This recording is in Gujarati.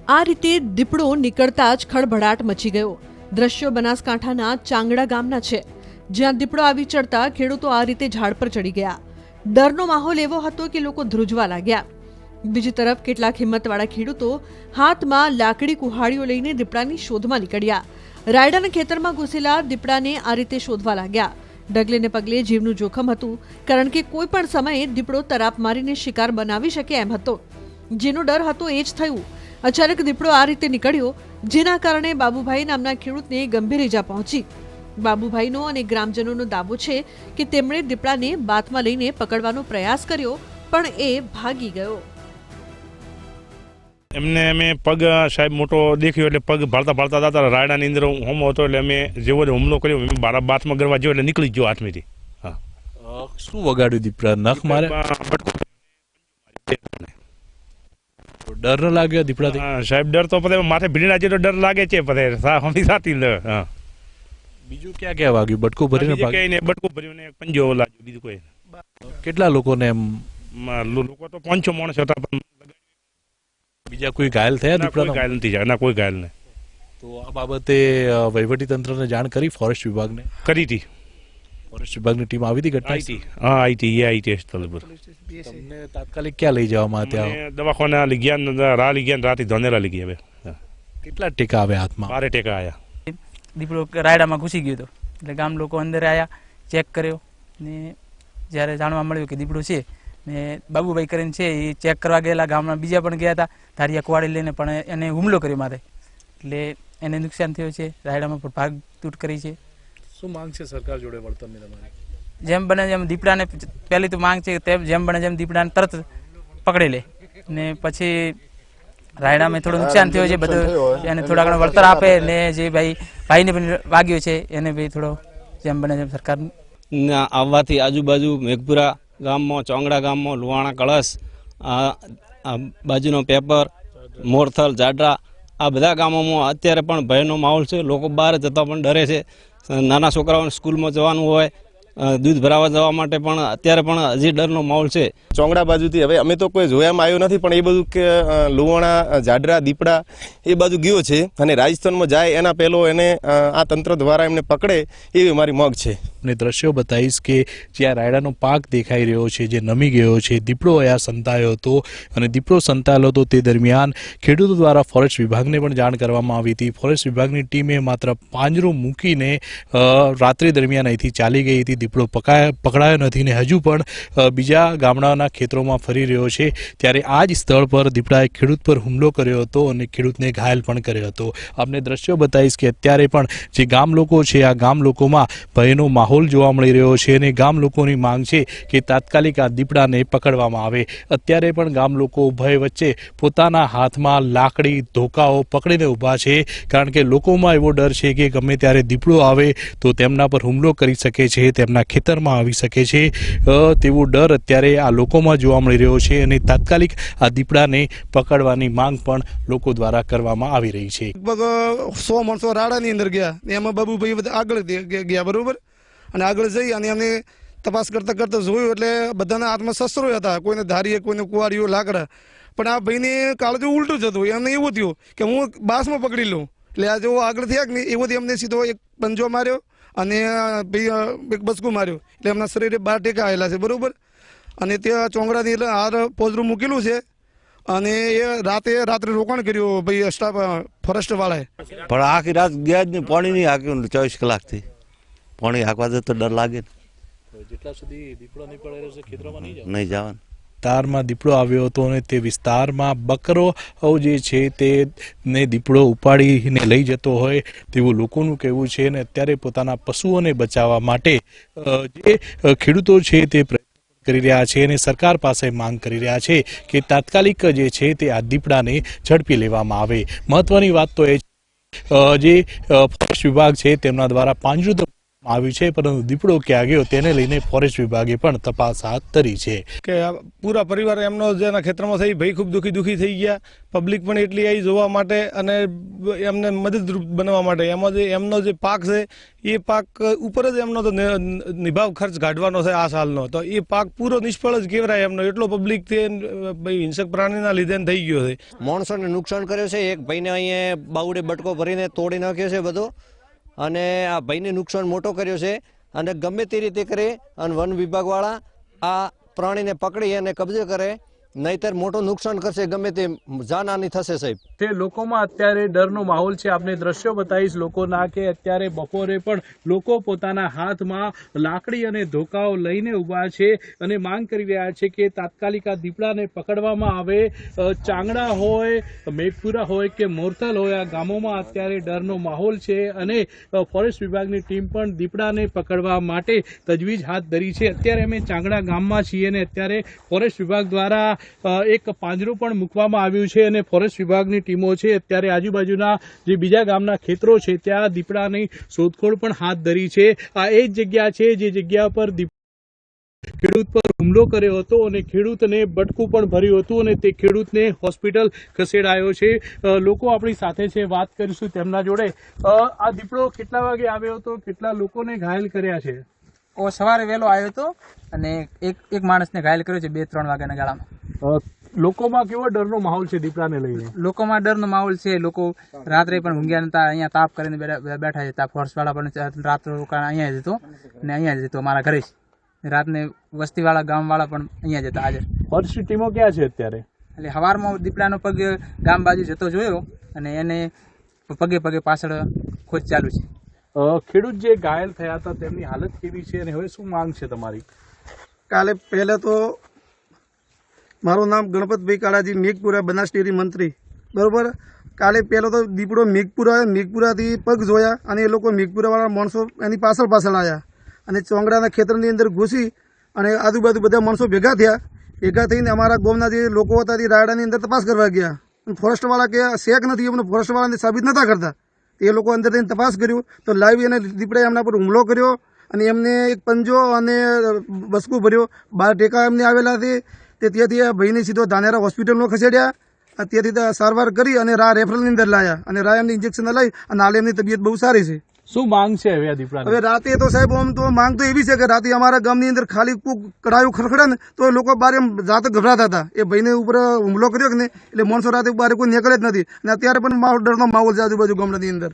આ રીતે દીપડો નીકળતા જ ખળભળાટ મચી ગયો। દ્રશ્યો બનાસકાંઠાના ચાંગડા ગામના છે, જ્યાં દીપડો આવી ચડતા ખેડૂતો આ રીતે ઝાડ પર ચડી ગયા। ડરનો માહોલ એવો હતો કે લોકો ધ્રુજવા લાગ્યા। બીજી તરફ કેટલાક હિંમતવાળા ખેડૂતો હાથમાં લાકડી કુહાડીઓ લઈને દીપડાની શોધમાં નીકળ્યા। રાયડાના ખેતરમાં ઘૂસેલા દીપડાને આ રીતે શોધવા લાગ્યા। ડગલે ને પગલે જીવનું જોખમ હતું, કારણ કે કોઈ પણ સમયે દીપડો તરાપ મારીને શિકાર બનાવી શકે એમ હતો। જેનો ડર હતો એ જ થયું। અચાનક દીપડો આ રીતે નીકળ્યો, જેના કારણે બાબુભાઈ નામના ખેડૂતને ગંભીર ઈજા પહોંચી। બાબુભાઈનો અને ગ્રામજનોનો દાવો છે કે તેમણે દીપડાને બાથમાં લઈને પકડવાનો પ્રયાસ કર્યો, પણ એ ભાગી ગયો। એમને અમે પગ સાહેબ મોટો દેખ્યો એટલે પગ ભાળતા ભાળતા જતા રાયડાની અંદર હોમો હતો એટલે અમે જેવો હુમલો કર્યો અમે બારા બાથમાં ગરવા જેવો એટલે નીકળી ગયો હાથમાંથી। હા, શું વગાડ્યું દીપડા? નખ મારે? ડર ન લાગ્યો દીપડાથી? સાહેબ ડર તો પછી માથે ભીડીના જેટલો ડર લાગે છે પછી હમી સાથી લે। હા, બીજું ક્યાં ક્યાં વાગ્યું? બટકું ભરીને ભાગ્યું? બટકું ભર્યું ને પંજો લાગ્યો, બીજું કોઈ। કેટલા લોકોને એમ? લોકો તો 500 માણસ હતા, પણ બીજા કોઈ ઘાયલ થયા? દીપડા ઘાયલ નથી જાય, ના કોઈ ઘાયલ નહીં। તો આ બાબતે વહીવટી તંત્રને જાણ કરી? ફોરેસ્ટ વિભાગને કરી હતી? ફોરેસ્ટ વિભાગની ટીમ આવી હતી ઘટના? હા, આઈટી સ્થળ પર। તમને તાત્કાલિક ક્યાં લઈ જવામાં આવ્યા? દવાખાના લઈ ગયા, રા લઈ ગયા, રાતે ધોનેરા લઈ ગયા। કેટલા ટેકા આવ્યા હાથમાં? 12 ટેકા આવ્યા। દીપડો રાયડામાં ઘૂસી ગયો હતો એટલે ગામ લોકો અંદર આવ્યા, ચેક કર્યો ને જ્યારે જાણવા મળ્યું કે દીપડો છે ને બાબુભાઈ કરીને છે એ ચેક કરવા ગયેલા। ગામમાં બીજા પણ ગયા હતા ધારિયા કુવાડી લઈને, પણ એને હુમલો કર્યો મારે, એટલે એને નુકસાન થયું છે। રાયડામાં પણ ભાગ તૂટ કરી છે। શું માંગ છે સરકાર જોડે વળતરની તમારી? જેમ બને જેમ દીપડાને પહેલી તો માંગ છે તેમ જેમ બને જેમ દીપડાને તરત પકડી લે ને પછી રાયડામાં થોડું નુકસાન થયું છે બધું, એને થોડા ઘણા વળતર આપે ને જે ભાઈને પણ વાગ્યો છે એને ભાઈ થોડો જેમ બને જેમ સરકાર આવવાથી આજુબાજુ મેઘપુરા ગામમાં, ચોંગડા ગામમાં, લુવાણા, કળશ, આ બાજુનો પેપર, મોરથલ, જાડરા, આ બધા ગામોમાં અત્યારે પણ ભયનો માહોલ છે। લોકો બહાર જતા પણ ડરે છે। નાના છોકરાઓને સ્કૂલમાં જવાનું હોય, દૂધ ભરાવા જવા માટે પણ અત્યારે પણ હજી ડરનો માહોલ છે। ચોંગડા બાજુથી હવે અમે તો કોઈ જોયામાં આવ્યો નથી, પણ એ બધું કે લુવાણા, જાડરા, દીપડા એ બાજુ ગયો છે અને રાજસ્થાનમાં જાય એના પહેલો એને આ તંત્ર દ્વારા એમને પકડે એવી મારી માંગ છે। અને દ્રશ્યો બતાવીશ કે જ્યાં રાયડાનો પાક દેખાઈ રહ્યો છે, જે નમી ગયો છે, દીપડો અહીંયા સંતાયો હતો અને દીપડો સંતાયેલો હતો તે દરમિયાન ખેડૂતો દ્વારા ફોરેસ્ટ વિભાગને પણ જાણ કરવામાં આવી હતી। ફોરેસ્ટ વિભાગની ટીમે માત્ર પાંજરો મૂકીને રાત્રિ દરમિયાન અહીંથી ચાલી ગઈ હતી। દીપડો પકડાયો નથી ને હજુ પણ બીજા ગામડાના ખેતરોમાં ફરી રહ્યો છે। ત્યારે આ જ સ્થળ પર દીપડાએ ખેડૂત પર હુમલો કર્યો હતો અને ખેડૂતને ઘાયલ પણ કર્યો હતો। આપને દ્રશ્યો બતાવીશ કે અત્યારે પણ જે ગામ લોકો છે, આ ગામ લોકોમાં ભયનો માહોલ જોવા મળી રહ્યો છે અને ગામ લોકોની માંગ છે કે તાત્કાલિક આ દીપડાને પકડવામાં આવે। અત્યારે પણ ગામ લોકો ભય વચ્ચે પોતાના હાથમાં લાકડી, ધોકાઓ પકડીને ઊભા છે, કારણ કે લોકોમાં એવો ડર છે કે ગમે ત્યારે દીપડો આવે તો તેમના પર હુમલો કરી શકે છે, તેમના ખેતરમાં આવી શકે છે, તેવો ડર અત્યારે આ લોકોમાં જોવા મળી રહ્યો છે અને તાત્કાલિક આ દીપડાને પકડવાની માંગ પણ લોકો દ્વારા કરવામાં આવી રહી છે। લગભગ 100 માણસો રાડાની અંદર ગયા, એમાં બાબુભાઈ બધા આગળ ગયા, બરોબર, અને આગળ જઈ અને એમને તપાસ કરતા કરતા જોયું એટલે બધાના હાથમાં શસ્ત્રો હતા, કોઈને ધારીએ, કોઈને કુવારીઓ, લાકડા, પણ આ ભાઈને કાળજો ઉલટું જ હતું। એમને એવું થયું કે હું બાસમાં પકડી લઉં, એટલે આ જો આગળ થયા કે એવો એમને સીધો એક પંજો માર્યો અને એક બચકું માર્યું, એટલે એમના શરીરે 12 ટેકા આવેલા છે, બરોબર। અને ત્યાં ચોંગડાની એટલે હાર પોજરું મૂકેલું છે અને એ રાત્રે રોકાણ કર્યું ભાઈ સ્ટાફ ફોરેસ્ટ વાળાએ। પણ આખી રાત ગયા જ નહીં, પાણી નહીં હાક્યું 24 કલાકથી। પાણી હાંકવા જતો ડર લાગે ને, જેટલા સુધી દીપડો નહીં પડે છે ખેતરોમાં નહીં જવાનું। વિસ્તારમાં દીપડો આવ્યો હતો અને તે વિસ્તારમાં બકરો જે છે તેને દીપડો ઉપાડીને લઈ જતો હોય તેવું લોકોનું કહેવું છે અને અત્યારે પોતાના પશુઓને બચાવવા માટે જે ખેડૂતો છે તે પ્રયત્ન કરી રહ્યા છે અને સરકાર પાસે માંગ કરી રહ્યા છે કે તાત્કાલિક જે છે તે આ દીપડાને ઝડપી લેવામાં આવે। મહત્વની વાત તો એ જે ફોરેસ્ટ વિભાગ છે તેમના દ્વારા પાંજરું આવ્યું છે, પરંતુ દીપડો ક્યાં ગયો તેને લઈને ફોરેસ્ટ વિભાગે પણ તપાસ હાથ ધરી છે. કે આ પૂરા પરિવાર એમનો જેના ખેતરમાં થઈ ભાઈ ખૂબ દુઃખી થઈ ગયા. પબ્લિક પણ એટલી આવી જોવા માટે અને એમને મદદરૂપ બનવા માટે. એમાં જે એમનો જે પાક છે એ પાક ઉપર જ એમનો તો નિભાવ ખર્ચ કાઢવાનો છે આ સાલનો, તો એ પાક પૂરો નિષ્ફળ જ કહેવાય એમનો. એટલો પબ્લિકથી હિંસક પ્રાણીના લીધે થઈ ગયો છે. માણસોને નુકસાન કર્યું છે. એક ભાઈને અહીંયા બાવડે બટકો ભરીને તોડી નાખ્યો છે બધો, અને આ ભાઈને નુકસાન મોટો કર્યો છે. અને ગમે તે રીતે કરે અને વન વિભાગવાળા આ પ્રાણીને પકડી અને કબજે કરે, નહીતર મોટું નુકસાન કરશે. ગમે તે જાનહાની થશે સાહેબ. તે લોકોમાં અત્યારે ડરનો માહોલ છે. આપને દ્રશ્યો બતાવીશ લોકોના કે અત્યારે બપોરે પણ લોકો પોતાના હાથમાં લાકડી અને ધોકાઓ લઈને ઊભા છે અને માંગ કરી રહ્યા છે કે તાત્કાલિક આ દીપડાને પકડવામાં આવે. ચાંગડા હોય, મેઘપુરા હોય કે મોરથલ હોય, આ ગામોમાં અત્યારે ડરનો માહોલ છે અને ફોરેસ્ટ વિભાગની ટીમ પણ દીપડાને પકડવા માટે તજવીજ હાથ ધરી છે. અત્યારે અમે ચાંગડા ગામમાં છીએ અને અત્યારે ફોરેસ્ટ વિભાગ દ્વારા એક પાંજરું પણ મૂકવામાં આવ્યું છે અને ફોરેસ્ટ વિભાગની ટીમો છે અત્યારે આજુબાજુના જે બીજા ગામના ખેતરો છે ત્યાં દીપડાની શોધખોળ પણ હાથ ધરી છે. આ એ જ જગ્યા છે જે જગ્યા પર ખેડૂત પર હુમલો કર્યો હતો અને ખેડૂતને બટકું પણ ભર્યું હતું અને તે ખેડૂતને હોસ્પિટલ ખસેડાયો છે. લોકો આપણી સાથે છે, વાત કરીશું તેમના જોડે. આ દીપડો કેટલા વાગે આવ્યો હતો, કેટલા લોકોને ઘાયલ કર્યા છે? સવારે વહેલો આવ્યો હતો અને એક માણસને ઘાયલ કર્યો છે 2-3 વાગ્યાના ગાળામાં. લોકોમાં કેવો ડરનો માહોલ છે દીપડાને લઈને? લોકોમાં ડરનો માહોલ છે. લોકો રાત્રે પણ ઊંઘ્યા નતા, અહીંયા તાપ કરીને બેઠા છે. તાપ ફોર્સવાળા પણ રાત્રે રોકાણ અહીંયા જ હતો અને અહીંયા જ હતો મારા ઘરે જ. રાતને વસ્તીવાળા ગામવાળા પણ અહીંયા જ હતા હાજર. ફોરેસ્ટ ટીમો ક્યાં છે અત્યારે? એટલે સવારમાં દીપડાનો પગ ગામ બાજુ જતો જોયો અને એને પગે પાછળ ખોજ ચાલુ છે. ખેડૂત જે ઘાયલ થયા હતા તેમની હાલત કેવી છે અને હવે શું માંગ છે તમારી? કાલે પહેલાં તો મારું નામ ગણપતભાઈ કાળાજી, મેઘપુરા બનાસ ડેરી મંત્રી. બરોબર. કાલે પહેલો તો દીપડો મેઘપુરાથી પગ જોયા અને એ લોકો મેઘપુરાવાળા માણસો એની પાછળ આવ્યા અને ચોંગડાના ખેતરની અંદર ઘૂસી અને આજુબાજુ બધા માણસો ભેગા થઈને અમારા ગામના જે લોકો હતા તે રાયડાની અંદર તપાસ કરવા ગયા. ફોરેસ્ટવાળા કે શેક નથી, એમને ફોરેસ્ટવાળાને સાબિત નતા કરતા. એ લોકો અંદર થઈને તપાસ કર્યું તો લાઈવ એને દીપડાએ એમના પર હુમલો કર્યો અને એમને એક પંજો અને બસકું ભર્યો. 12 ટેકા એમને આવેલા છે. ત્યાંથી આ ભાઈને સીધો ધાનેરા હોસ્પિટલમાં ખસેડ્યા. ત્યાંથી સારવાર કરી અને રેફરલની અંદર લાયા અને એમને ઇન્જેક્શન લઈ અને હાલ એમની તબિયત બહુ સારી છે. શું માંગ છે હવે આ દીપડાની? હવે રાતે તો સાહેબ આમ તો માંગ તો એવી છે કે રાતે અમારા ગામની અંદર ખાલી કડાયું ખરખડે ને તો લોકો બારે રાતે ગભરાતા હતા. એ ભાઈને ઉપર હુમલો કર્યો કે ને એટલે માણસો રાતે બારે કોઈ નીકળે જ નથી અને અત્યારે પણ ડરનો માહોલ છે આજુબાજુ ગામડાની અંદર.